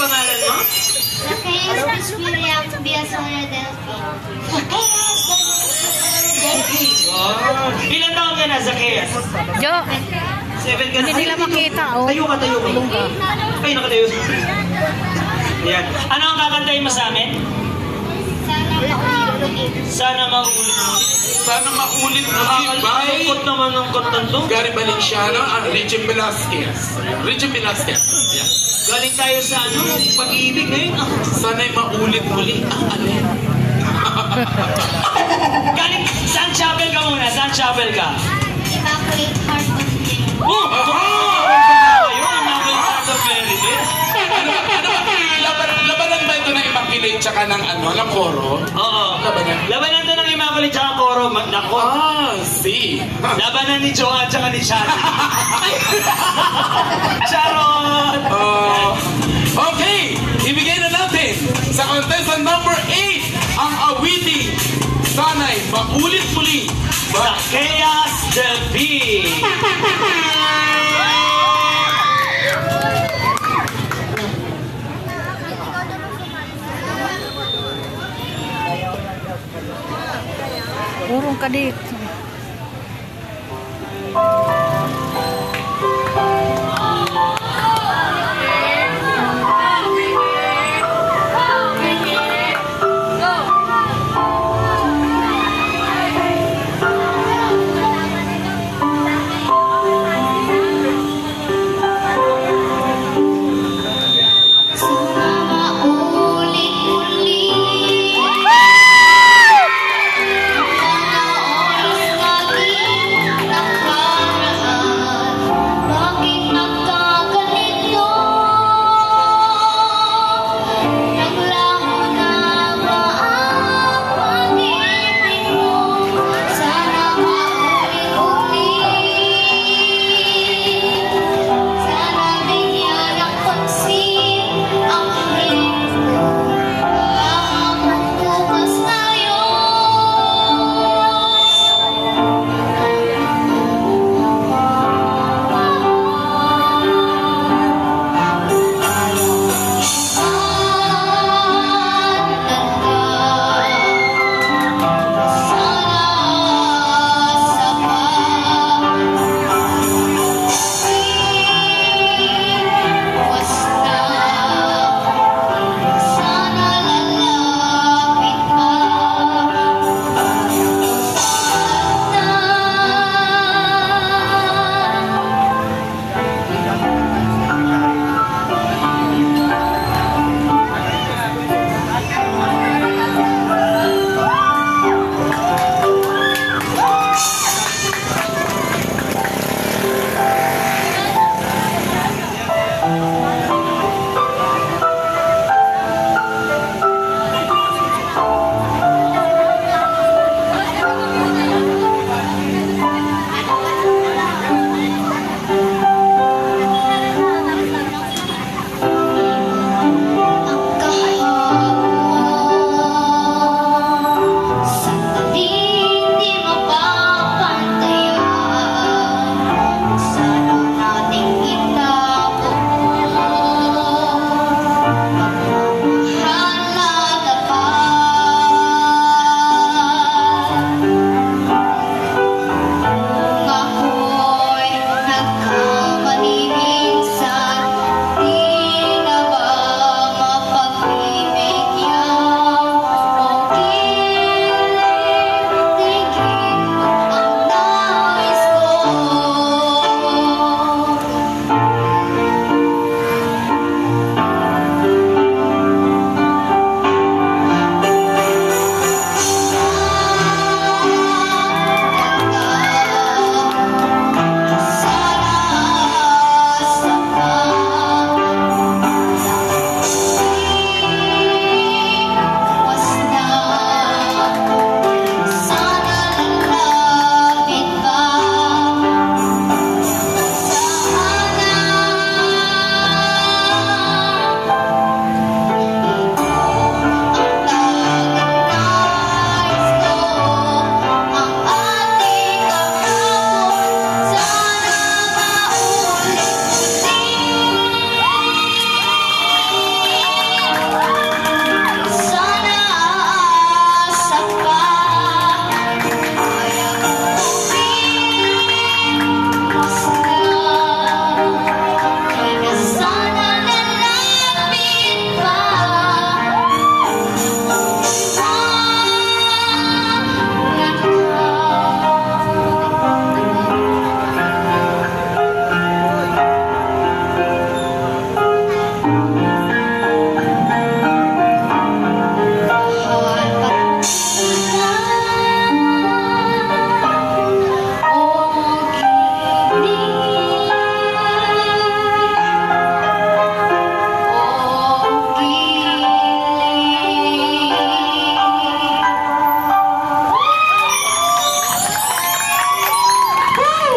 pangalan mo? Zacchaeus Crispiriam Biasoya Delphi. Oh. Ilan taon ka na, Zacchaeus? Jo, 7 ka na. hindi nila makita, oh. Tayo ka, tayo ka. Ay, nakatayo. Yan. Ano ang kakantayin mo sa amin? Sana maulit. Sana maulit. Sana maulit ulit by Nakakot naman ang kantang to. Gary Valenciano at Regine Velasquez. Regine Velasquez. Yeah. Galing tayo sa ano, pag-ibig ngayon. Sana'y maulit muli ang alin. Galing, saan chapel ka muna? Saan chapel ka? Immaculate Heart of Mary. Oh! Ayun, Immaculate Heart of Mary. Labanan ba ito ng Immaculate tsaka ng ano, ng koro? Oo. Labanan. Labanan to ng Immaculate tsaka Coro. Nako. See. Labanan ni Joanne tsaka ni Shani. Sharon! Okay, ibigay na natin sa contestant number 8 ang awiting Sana'y maulit muli. Zacchaeus Delphi. Urong ka di.